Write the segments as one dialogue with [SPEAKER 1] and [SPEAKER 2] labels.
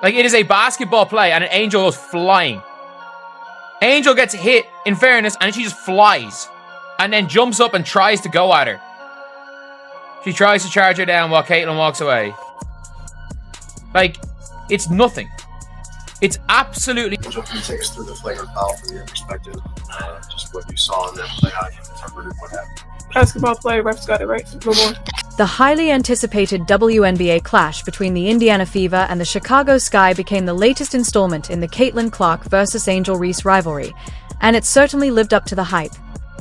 [SPEAKER 1] Like, it is a basketball play, and an Angel goes flying. Angel gets hit, in fairness, and she just flies. And then jumps up and tries to go at her. She tries to charge her down while Caitlin walks away. Like, it's nothing. It's absolutely...
[SPEAKER 2] Angel, can you take us through the flagrant foul from your perspective? Just what you saw in that play, how you interpreted what happened.
[SPEAKER 3] Basketball play, refs got it right. Move on.
[SPEAKER 4] The highly anticipated WNBA clash between the Indiana Fever and the Chicago Sky became the latest installment in the Caitlin Clark versus Angel Reese rivalry, and it certainly lived up to the hype.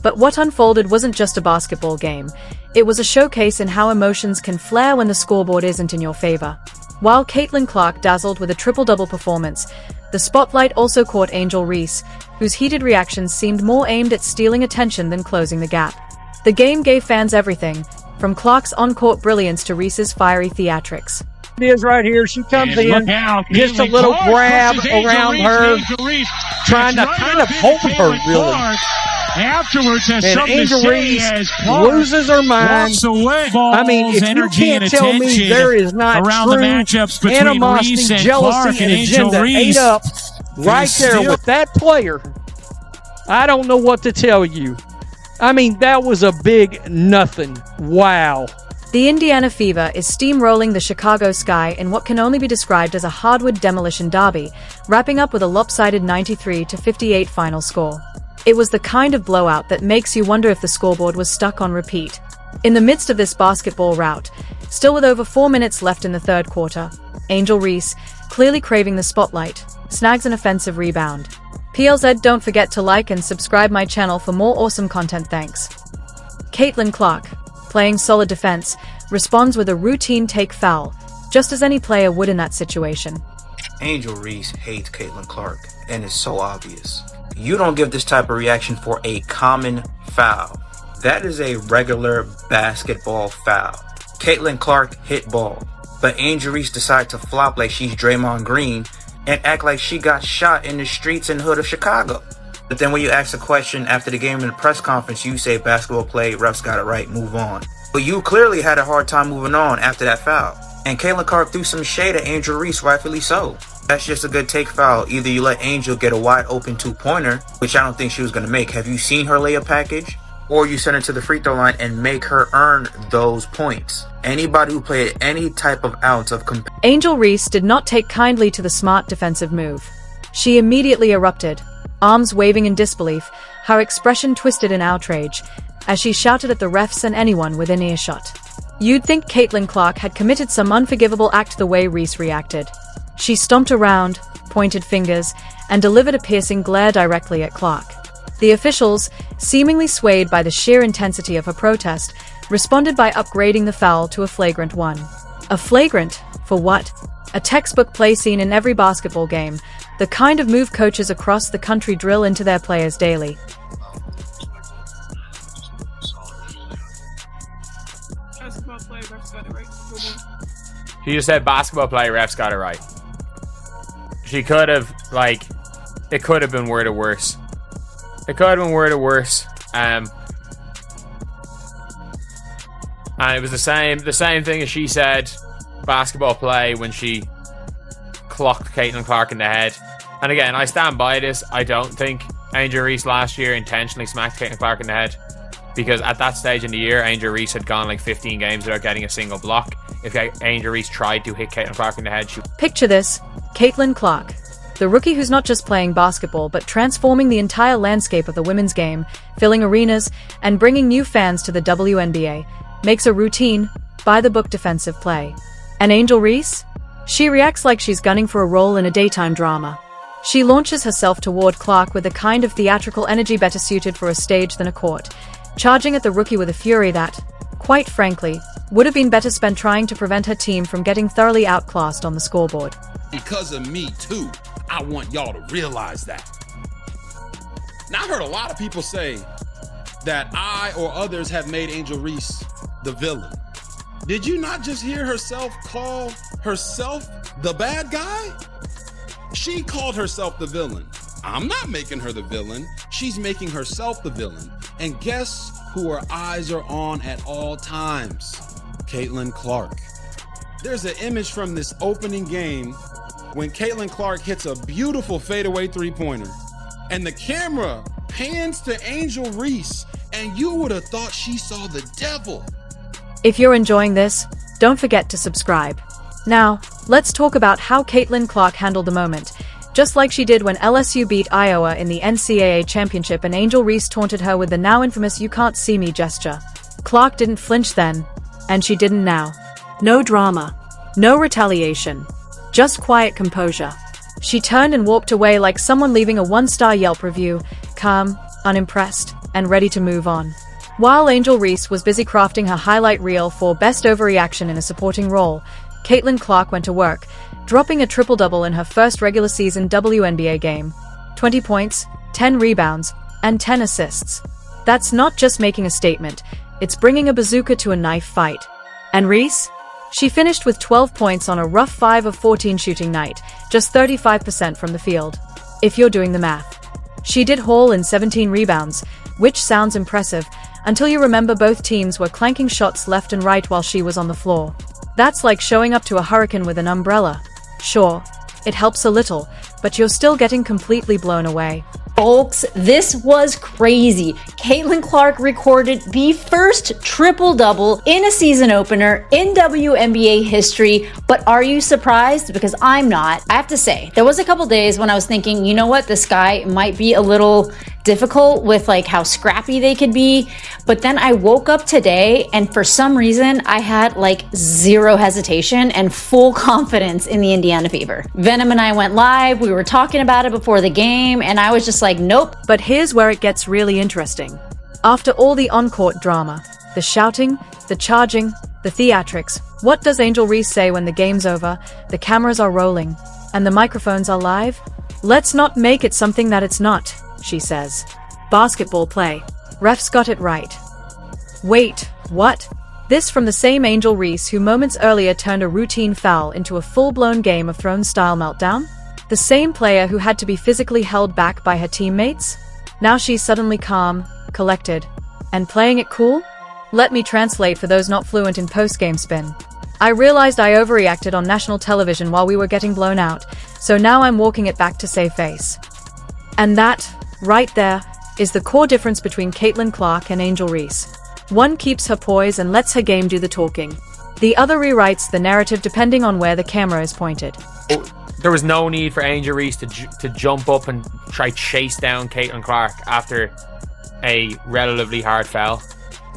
[SPEAKER 4] But what unfolded wasn't just a basketball game. It was a showcase in how emotions can flare when the scoreboard isn't in your favor. While Caitlin Clark dazzled with a triple-double performance, the spotlight also caught Angel Reese, whose heated reactions seemed more aimed at stealing attention than closing the gap. The game gave fans everything, from Clark's on-court brilliance to Reese's fiery theatrics.
[SPEAKER 5] It is right here. She comes in, just a little grab around her, trying to kind of hold her, really.
[SPEAKER 6] Afterwards, has
[SPEAKER 5] and Angel Reese loses her mind. I mean, if you can't tell me there is not
[SPEAKER 6] around
[SPEAKER 5] true
[SPEAKER 6] the matchups between
[SPEAKER 5] animosity,
[SPEAKER 6] Reese and
[SPEAKER 5] jealousy,
[SPEAKER 6] Clark
[SPEAKER 5] and
[SPEAKER 6] Angel
[SPEAKER 5] agenda
[SPEAKER 6] Reese,
[SPEAKER 5] ate up right there with that player, I don't know what to tell you. I mean, that was a big nothing. Wow.
[SPEAKER 4] The Indiana Fever is steamrolling the Chicago Sky in what can only be described as a hardwood demolition derby, wrapping up with a lopsided 93-58 final score. It was the kind of blowout that makes you wonder if the scoreboard was stuck on repeat. In the midst of this basketball rout, still with over 4 minutes left in the third quarter, Angel Reese, clearly craving the spotlight, snags an offensive rebound. PLZ, don't forget to like and subscribe my channel for more awesome content, thanks. Caitlin Clark, playing solid defense, responds with a routine take foul, just as any player would in that situation.
[SPEAKER 7] Angel Reese hates Caitlin Clark, and it's so obvious. You don't give this type of reaction for a common foul. That is a regular basketball foul. Caitlin Clark hit ball, but Angel Reese decided to flop like she's Draymond Green and act like she got shot in the streets and hood of Chicago. But then when you ask a question after the game in the press conference, you say basketball play, refs got it right, move on. But you clearly had a hard time moving on after that foul. And Caitlin Clark threw some shade at Angel Reese, rightfully so. That's just a good take foul. Either you let Angel get a wide open two-pointer, which I don't think she was going to make. Have you seen her layup package? Or you send her to the free throw line and make her earn those points. Anybody who played any type of ounce of
[SPEAKER 4] Angel Reese did not take kindly to the smart defensive move. She immediately erupted, arms waving in disbelief, her expression twisted in outrage, as she shouted at the refs and anyone within earshot. You'd think Caitlin Clark had committed some unforgivable act the way Reese reacted. She stomped around, pointed fingers, and delivered a piercing glare directly at Clark. The officials, seemingly swayed by the sheer intensity of her protest, responded by upgrading the foul to a flagrant one. A flagrant? For what? A textbook play seen in every basketball game, the kind of move coaches across the country drill into their players daily.
[SPEAKER 3] Basketball play, refs got it right. Move on.
[SPEAKER 1] She just said basketball play, refs got it right. She could have, like, it could have been worded worse. It could have been worded worse. And it was the same thing as she said, basketball play, when she clocked Caitlin Clark in the head. And again, I stand by this. I don't think Angel Reese last year intentionally smacked Caitlin Clark in the head, because at that stage in the year, Angel Reese had gone like 15 games without getting a single block. If Angel Reese tried to hit Caitlin Clark in the head, she...
[SPEAKER 4] Picture this, Caitlin Clark, the rookie who's not just playing basketball but transforming the entire landscape of the women's game, filling arenas, and bringing new fans to the WNBA, makes a routine, by-the-book defensive play. And Angel Reese? She reacts like she's gunning for a role in a daytime drama. She launches herself toward Clark with a kind of theatrical energy better suited for a stage than a court, charging at the rookie with a fury that, quite frankly, would have been better spent trying to prevent her team from getting thoroughly outclassed on the scoreboard.
[SPEAKER 8] Because of me, too. I want y'all to realize that. Now, I've heard a lot of people say that I or others have made Angel Reese the villain. Did you not just hear herself call herself the bad guy? She called herself the villain. I'm not making her the villain. She's making herself the villain. And guess who her eyes are on at all times? Caitlin Clark. There's an image from this opening game when Caitlin Clark hits a beautiful fadeaway three-pointer. And the camera pans to Angel Reese, and you would have thought she saw the devil.
[SPEAKER 4] If you're enjoying this, don't forget to subscribe. Now, let's talk about how Caitlin Clark handled the moment. Just like she did when LSU beat Iowa in the NCAA championship and Angel Reese taunted her with the now infamous "you can't see me" gesture. Clark didn't flinch then, and she didn't now. No drama. No retaliation. Just quiet composure. She turned and walked away like someone leaving a one-star Yelp review, calm, unimpressed, and ready to move on. While Angel Reese was busy crafting her highlight reel for best overreaction in a supporting role, Caitlin Clark went to work, dropping a triple-double in her first regular season WNBA game. 20 points, 10 rebounds, and 10 assists. That's not just making a statement, it's bringing a bazooka to a knife fight. And Reese? She finished with 12 points on a rough 5 of 14 shooting night, just 35% from the field. If you're doing the math. She did haul in 17 rebounds, which sounds impressive, until you remember both teams were clanking shots left and right while she was on the floor. That's like showing up to a hurricane with an umbrella. Sure, it helps a little, but you're still getting completely blown away.
[SPEAKER 9] Folks, this was crazy. Caitlin Clark recorded the first triple-double in a season opener in WNBA history, but are you surprised? Because I'm not. I have to say, there was a couple days when I was thinking, you know what, this guy might be a little difficult with like how scrappy they could be, but then I woke up today and for some reason I had like zero hesitation and full confidence in the Indiana Fever. Venom and I went live, we were talking about it before the game, and I was just like, nope.
[SPEAKER 4] But here's where it gets really interesting. After all the on-court drama, the shouting, the charging, the theatrics, what does Angel Reese say when the game's over, the cameras are rolling, and the microphones are live? Let's not make it something that it's not, she says. Basketball play. Refs got it right. Wait, what? This from the same Angel Reese who moments earlier turned a routine foul into a full-blown Game of Thrones-style meltdown? The same player who had to be physically held back by her teammates? Now she's suddenly calm, collected, and playing it cool? Let me translate for those not fluent in post-game spin. I realized I overreacted on national television while we were getting blown out, so now I'm walking it back to save face. And that, right there, is the core difference between Caitlin Clark and Angel Reese. One keeps her poise and lets her game do the talking. The other rewrites the narrative depending on where the camera is pointed.
[SPEAKER 1] There was no need for Angel Reese to jump up and try chase down Caitlin Clark after a relatively hard foul.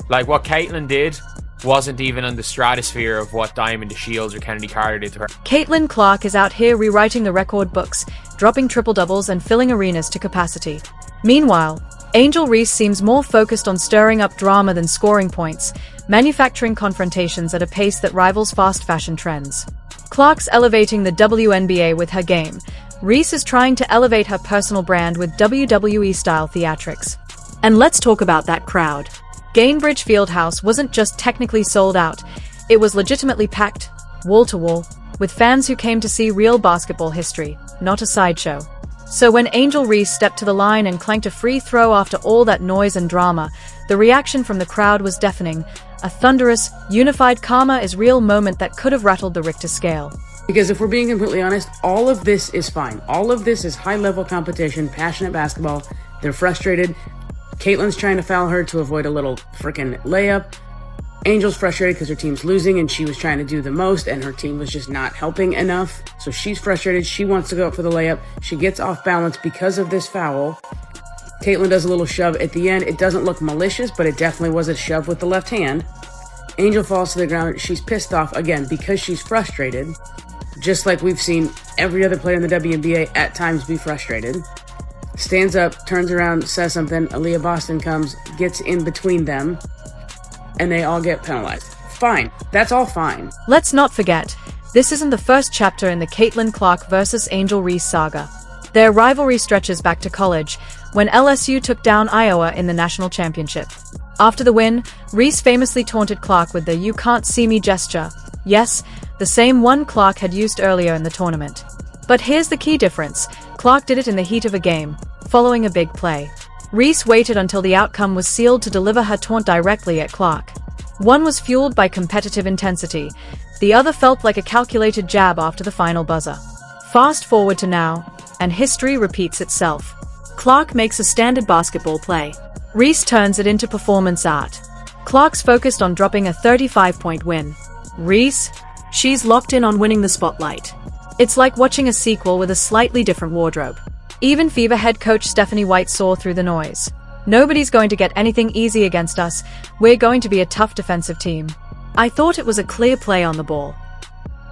[SPEAKER 1] Like, what Caitlin did wasn't even in the stratosphere of what Diamond DeShields or Kennedy Carter did to her.
[SPEAKER 4] Caitlin Clark is out here rewriting the record books, dropping triple-doubles and filling arenas to capacity. Meanwhile, Angel Reese seems more focused on stirring up drama than scoring points, manufacturing confrontations at a pace that rivals fast fashion trends. Clark's elevating the WNBA with her game. Reese is trying to elevate her personal brand with WWE-style theatrics. And let's talk about that crowd. Gainbridge Fieldhouse wasn't just technically sold out, it was legitimately packed, wall-to-wall, with fans who came to see real basketball history, not a sideshow. So when Angel Reese stepped to the line and clanked a free throw after all that noise and drama, the reaction from the crowd was deafening. A thunderous, unified karma is real moment that could have rattled the Richter scale.
[SPEAKER 10] Because if we're being completely honest, all of this is fine. All of this is high-level competition, passionate basketball. They're frustrated. Caitlin's trying to foul her to avoid a little freaking layup. Angel's frustrated because her team's losing and she was trying to do the most and her team was just not helping enough. So she's frustrated. She wants to go up for the layup. She gets off balance because of this foul. Caitlin does a little shove at the end. It doesn't look malicious, but it definitely was a shove with the left hand. Angel falls to the ground. She's pissed off again because she's frustrated. Just like we've seen every other player in the WNBA at times be frustrated. Stands up, turns around, says something. Aaliyah Boston comes, gets in between them, and they all get penalized. Fine. That's all fine.
[SPEAKER 4] Let's not forget, this isn't the first chapter in the Caitlin Clark versus Angel Reese saga. Their rivalry stretches back to college, when LSU took down Iowa in the national championship. After the win, Reese famously taunted Clark with the "you can't see me" gesture. Yes, the same one Clark had used earlier in the tournament. But here's the key difference. Clark did it in the heat of a game, following a big play. Reese waited until the outcome was sealed to deliver her taunt directly at Clark. One was fueled by competitive intensity, the other felt like a calculated jab after the final buzzer. Fast forward to now, and history repeats itself. Clark makes a standard basketball play. Reese turns it into performance art. Clark's focused on dropping a 35-point win. Reese, she's locked in on winning the spotlight. It's like watching a sequel with a slightly different wardrobe. Even Fever head coach Stephanie White saw through the noise. Nobody's going to get anything easy against us. We're going to be a tough defensive team. I thought it was a clear play on the ball.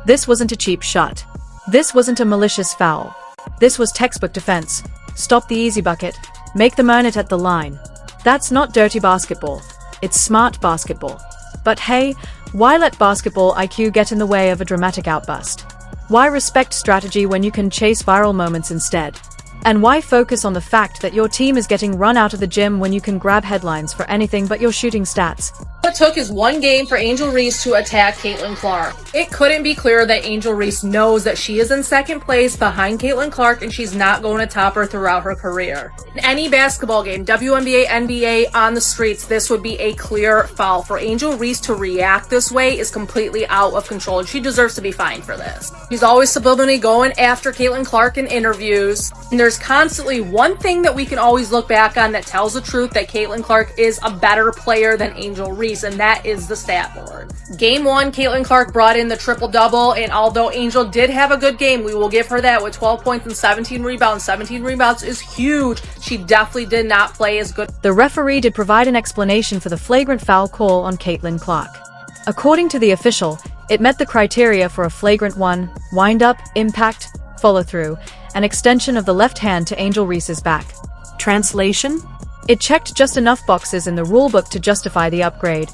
[SPEAKER 4] This wasn't a cheap shot. This wasn't a malicious foul. This was textbook defense. Stop the easy bucket. Make them earn it at the line. That's not dirty basketball. It's smart basketball. But hey, why let basketball IQ get in the way of a dramatic outburst? Why respect strategy when you can chase viral moments instead? And why focus on the fact that your team is getting run out of the gym when you can grab headlines for anything but your shooting stats?
[SPEAKER 11] All it took is one game for Angel Reese to attack Caitlin Clark. It couldn't be clearer that Angel Reese knows that she is in second place behind Caitlin Clark and she's not going to top her throughout her career. In any basketball game, WNBA, NBA, on the streets, this would be a clear foul. For Angel Reese to react this way is completely out of control and she deserves to be fined for this. She's always subliminally going after Caitlin Clark in interviews, and there's constantly one thing that we can always look back on that tells the truth that Caitlin Clark is a better player than Angel Reese, and that is the stat board. Game 1, Caitlin Clark brought in the triple-double, and although Angel did have a good game, we will give her that with 12 points and 17 rebounds. 17 rebounds is huge. She definitely did not play as good.
[SPEAKER 4] The referee did provide an explanation for the flagrant foul call on Caitlin Clark. According to the official, it met the criteria for a flagrant 1, wind-up, impact, follow-through, an extension of the left hand to Angel Reese's back. Translation? It checked just enough boxes in the rulebook to justify the upgrade,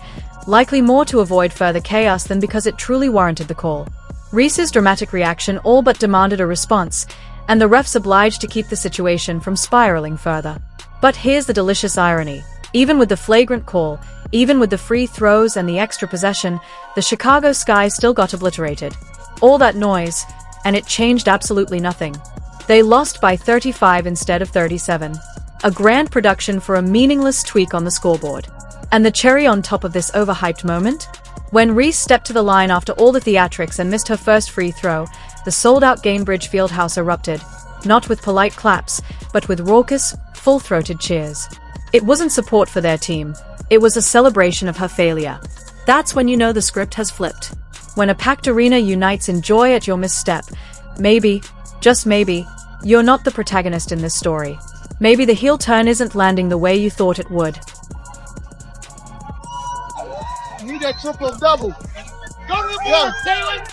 [SPEAKER 4] likely more to avoid further chaos than because it truly warranted the call. Reese's dramatic reaction all but demanded a response, and the refs obliged to keep the situation from spiraling further. But here's the delicious irony. Even with the flagrant call, even with the free throws and the extra possession, the Chicago Sky still got obliterated. All that noise, and it changed absolutely nothing. They lost by 35 instead of 37. A grand production for a meaningless tweak on the scoreboard. And the cherry on top of this overhyped moment? When Reese stepped to the line after all the theatrics and missed her first free throw, the sold-out Gainbridge Fieldhouse erupted, not with polite claps, but with raucous, full-throated cheers. It wasn't support for their team. It was a celebration of her failure. That's when you know the script has flipped. When a packed arena unites in joy at your misstep, maybe, just maybe, you're not the protagonist in this story. Maybe the heel turn isn't landing the way you thought it would.
[SPEAKER 12] You need that triple-double. Go to the board, Caitlin!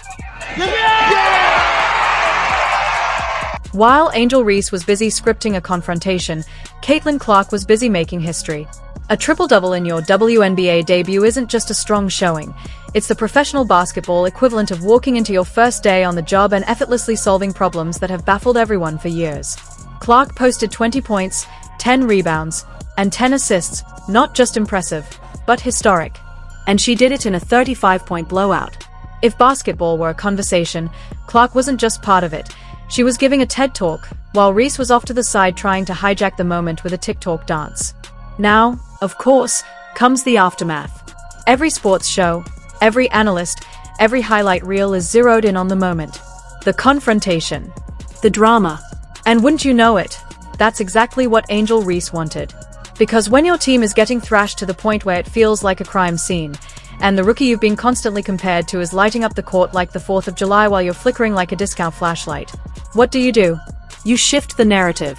[SPEAKER 4] While Angel Reese was busy scripting a confrontation, Caitlin Clark was busy making history. A triple-double in your WNBA debut isn't just a strong showing. It's the professional basketball equivalent of walking into your first day on the job and effortlessly solving problems that have baffled everyone for years. Clark posted 20 points, 10 rebounds, and 10 assists, not just impressive, but historic. And she did it in a 35-point blowout. If basketball were a conversation, Clark wasn't just part of it. She was giving a TED Talk, while Reese was off to the side trying to hijack the moment with a TikTok dance. Now, of course, comes the aftermath. Every sports show, every analyst, every highlight reel is zeroed in on the moment. The confrontation. The drama. And wouldn't you know it, that's exactly what Angel Reese wanted. Because when your team is getting thrashed to the point where it feels like a crime scene, and the rookie you've been constantly compared to is lighting up the court like the 4th of July while you're flickering like a discount flashlight, what do? You shift the narrative.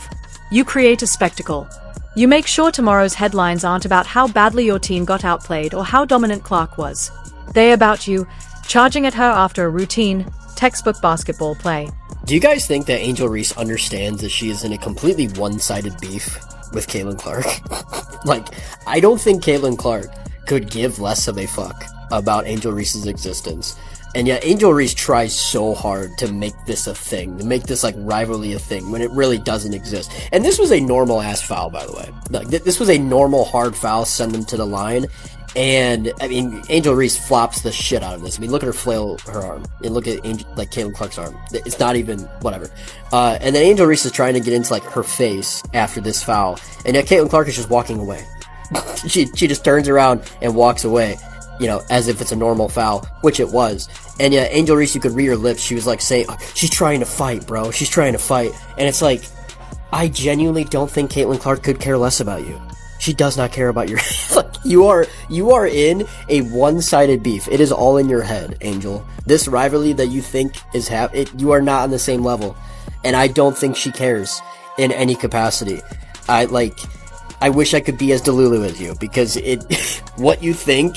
[SPEAKER 4] You create a spectacle. You make sure tomorrow's headlines aren't about how badly your team got outplayed or how dominant Clark was. They're about you, charging at her after a routine, textbook basketball play.
[SPEAKER 13] Do you guys think that Angel Reese understands that she is in a completely one-sided beef with Caitlin Clark? Like, I don't think Caitlin Clark could give less of a fuck about Angel Reese's existence. And yet Angel Reese tries so hard to make this a thing, to make this like rivalry a thing when it really doesn't exist. And this was a normal ass foul, by the way. Like, this was a normal hard foul, send them to the line. And I mean, Angel Reese flops the shit out of this. I mean, look at her flail her arm, and look at Caitlin Clark's arm. It's not even whatever. And then Angel Reese is trying to get into like her face after this foul, and yet Caitlin Clark is just walking away. she just turns around and walks away. as if it's a normal foul, which it was. And yeah, Angel Reese, you could read her lips. She was like saying, she's trying to fight, bro. She's trying to fight. And it's like, I genuinely don't think Caitlin Clark could care less about you. She does not care about your like you are in a one-sided beef. It is all in your head, Angel. This rivalry that you think is you are not on the same level. And I don't think she cares in any capacity. I wish I could be as delulu as you, because what you think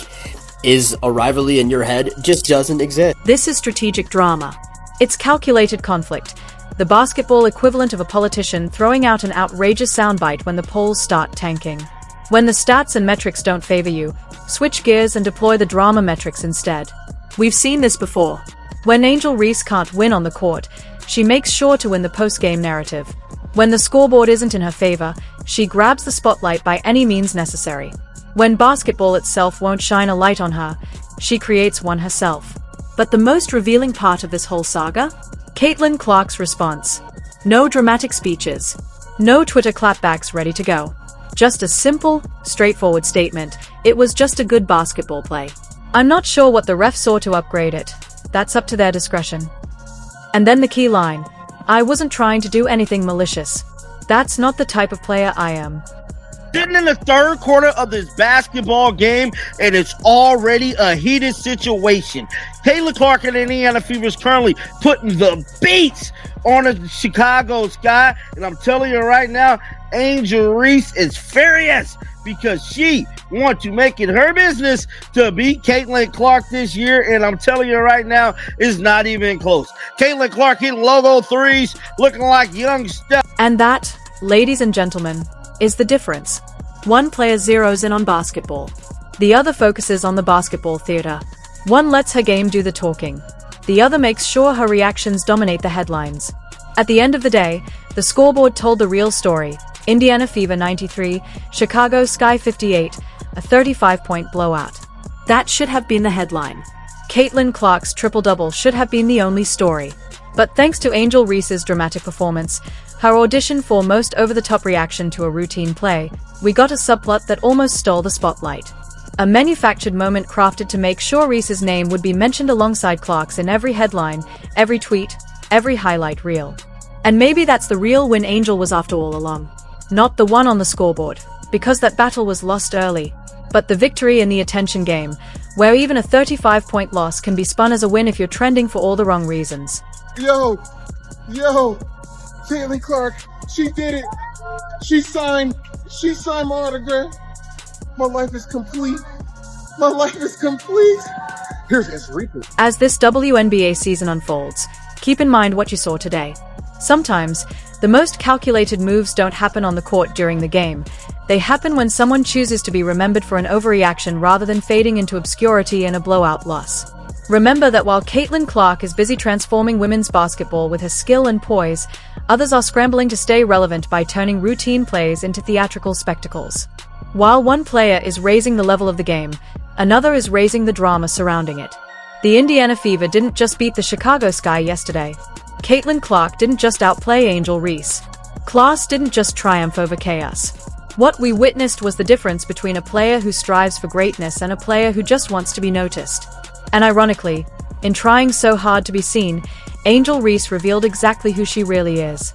[SPEAKER 13] is a rivalry in your head just doesn't exist.
[SPEAKER 4] This is strategic drama. It's calculated conflict. The basketball equivalent of a politician throwing out an outrageous soundbite when the polls start tanking. When the stats and metrics don't favor you, switch gears and deploy the drama metrics instead. We've seen this before. When Angel Reese can't win on the court, she makes sure to win the post-game narrative. When the scoreboard isn't in her favor, she grabs the spotlight by any means necessary. When basketball itself won't shine a light on her, she creates one herself. But the most revealing part of this whole saga? Caitlin Clark's response. No dramatic speeches. No Twitter clapbacks ready to go. Just a simple, straightforward statement. It was just a good basketball play. I'm not sure what the refs saw to upgrade it. That's up to their discretion. And then the key line. I wasn't trying to do anything malicious. That's not the type of player I am.
[SPEAKER 12] Sitting in the third quarter of this basketball game, and it's already a heated situation. Caitlin Clark and Indiana Fever is currently putting the beats on the Chicago Sky, and I'm telling you right now, Angel Reese is furious because she wants to make it her business to beat Caitlin Clark this year, and I'm telling you right now, it's not even close. Caitlin Clark hitting logo threes, looking like young stuff.
[SPEAKER 4] And that, ladies and gentlemen, is the difference. One player zeroes in on basketball. The other focuses on the basketball theater. One lets her game do the talking. The other makes sure her reactions dominate the headlines. At the end of the day, the scoreboard told the real story. Indiana Fever 93, Chicago Sky 58, a 35-point blowout. That should have been the headline. Caitlin Clark's triple-double should have been the only story. But thanks to Angel Reese's dramatic performance, her audition for most over-the-top reaction to a routine play, we got a subplot that almost stole the spotlight. A manufactured moment crafted to make sure Reese's name would be mentioned alongside Clark's in every headline, every tweet, every highlight reel. And maybe that's the real win Angel was after all along. Not the one on the scoreboard, because that battle was lost early, but the victory in the attention game, where even a 35-point loss can be spun as a win if you're trending for all the wrong reasons.
[SPEAKER 12] Yo, Caitlin Clark, she did it. She signed my autograph. My life is complete. Here's his reaper.
[SPEAKER 4] As this WNBA season unfolds, keep in mind what you saw today. Sometimes, the most calculated moves don't happen on the court during the game. They happen when someone chooses to be remembered for an overreaction rather than fading into obscurity in a blowout loss. Remember that while Caitlin Clark is busy transforming women's basketball with her skill and poise, others are scrambling to stay relevant by turning routine plays into theatrical spectacles. While one player is raising the level of the game, another is raising the drama surrounding it. The Indiana Fever didn't just beat the Chicago Sky yesterday. Caitlin Clark didn't just outplay Angel Reese. Class didn't just triumph over chaos. What we witnessed was the difference between a player who strives for greatness and a player who just wants to be noticed. And ironically, in trying so hard to be seen, Angel Reese revealed exactly who she really is.